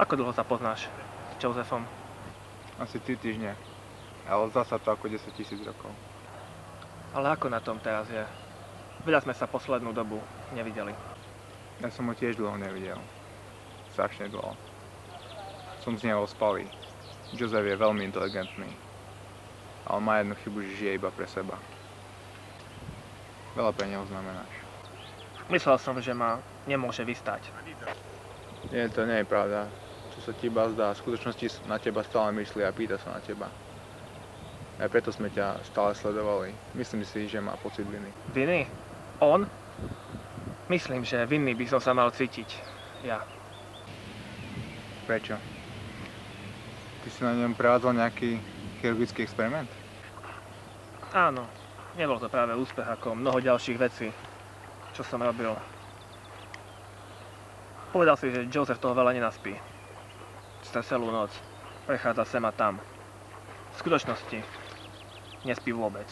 Ako dlho sa poznáš s Josephom? Asi 3 týždne, ale zdá sa to ako 10 000 rokov. Ale ako na tom teraz je? Veľa sme sa poslednú dobu nevideli. Ja som ho tiež dlho nevidel. Strašne dlho. Som z neho ospalý. Joseph je veľmi inteligentný, ale má jednu chybu, že žije iba pre seba. Veľa pre neho znamenáš. Myslel som, že ma nemôže vystať. Nie, to nie je pravda. Čo sa ti iba zdá, v skutočnosti na teba stále myslí a pýta sa na teba. Aj preto sme ťa stále sledovali. Myslím si, že má pocit viny. Viny? On? Myslím, že vinný by som sa mal cítiť. Ja. Prečo? Ty si na ňom prevádzal nejaký chirurgický experiment? Áno. Nebol to práve úspech ako mnoho ďalších vecí, čo som robil. Povedal si, že Joseph toho veľa nenaspí. Cez celú noc prechádza sem a tam. V skutočnosti nespí vôbec.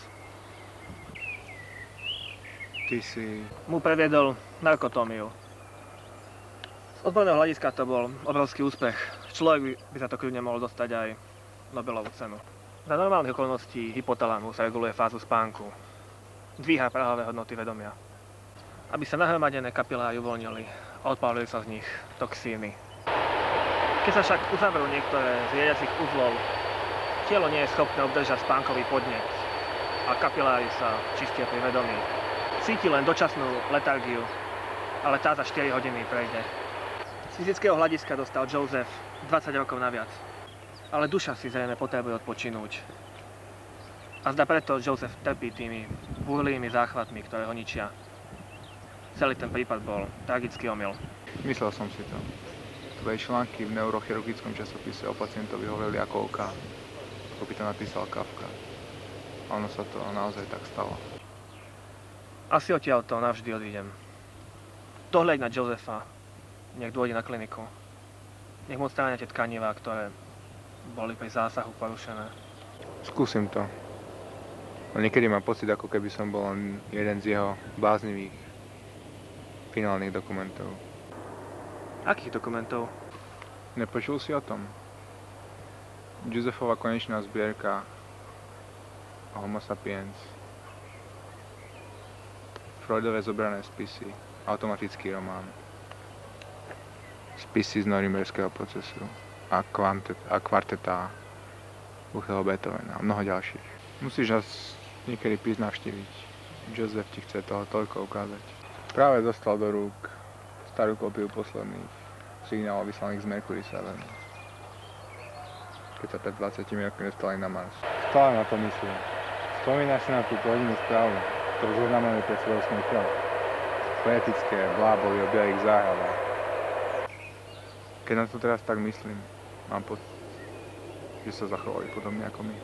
Ty si... Mu previedol narkotómiu. Z odborného hľadiska to bol obrovský úspech. Človek by za to kľudne mohol dostať aj Nobelovú cenu. Za normálnych okolností hypotalamus reguluje fázu spánku. Dvíha prahové hodnoty vedomia. Aby sa nahromadené kapiláry uvoľnili a odpálujú sa z nich toxíny. Keď sa však uzavrú niektoré z riadiacich uzlov, telo nie je schopné obdržať spánkový podnet a kapiláry sa čistia pri vedomí. Cíti len dočasnú letargiu, ale tá za 4 hodiny prejde. Z fyzického hľadiska dostal Joseph 20 rokov naviac, ale duša si zrejme potrebuje odpočinúť. A zdá preto Joseph trpí tými búrlivými záchvatmi, ktoré ho ničia. Celý ten prípad bol tragický omyl. Myslel som si to. Tvoje články v neurochirurgickom časopise o pacientovi hovorili ako OK. Ako by to napísal Kafka. A ono sa to naozaj tak stalo. Asi odtiaľto navždy odídem. Dohľaď na Josepha. Nech dôjde na kliniku. Nech mu odstránia tie tkanivá, ktoré boli pri zásahu porušené. Skúsim to. Ale niekedy mám pocit, ako keby som bol len jeden z jeho bláznivých finálnych dokumentov. Akých dokumentov? Nepočul si o tom? Josephova konečná zbierka Homo sapiens. Freudové zobrané spisy. Automatický román. Spisy z norimberského procesu. A kvarteta Buchého Beethovena a mnoho ďalších. Musíš nás niekedy prísť navštíviť. Joseph ti chce toho toľko ukázať. Práve dostal do rúk starú kópiu posledných signálov vyslaných z Mercury 7. Keď sa pred 20 rokmi dostali na Mars. Stále na to myslím. Spomínaš si na tú pôvodnú správu, ktorú zoznamenali pred svojou smrťou. Poetické bláboli o bielých záhradách. Keď na to teraz tak myslím, mám pocit, že sa zachovali podobne ako my.